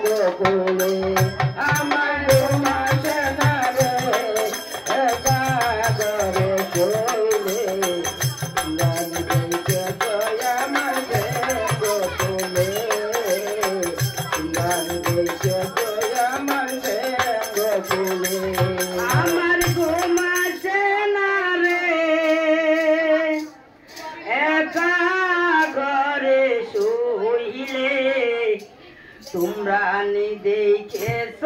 গোকুলে আমার ঘুম আসে না রে একা ঘরে শোইলে গান গাইতে কই আমার গোকুলে গান গাইতে কই আমার গোকুলে আমার ঘুম আসে না রে একা ঘরে শুইলে তোমরা নি দেখেছ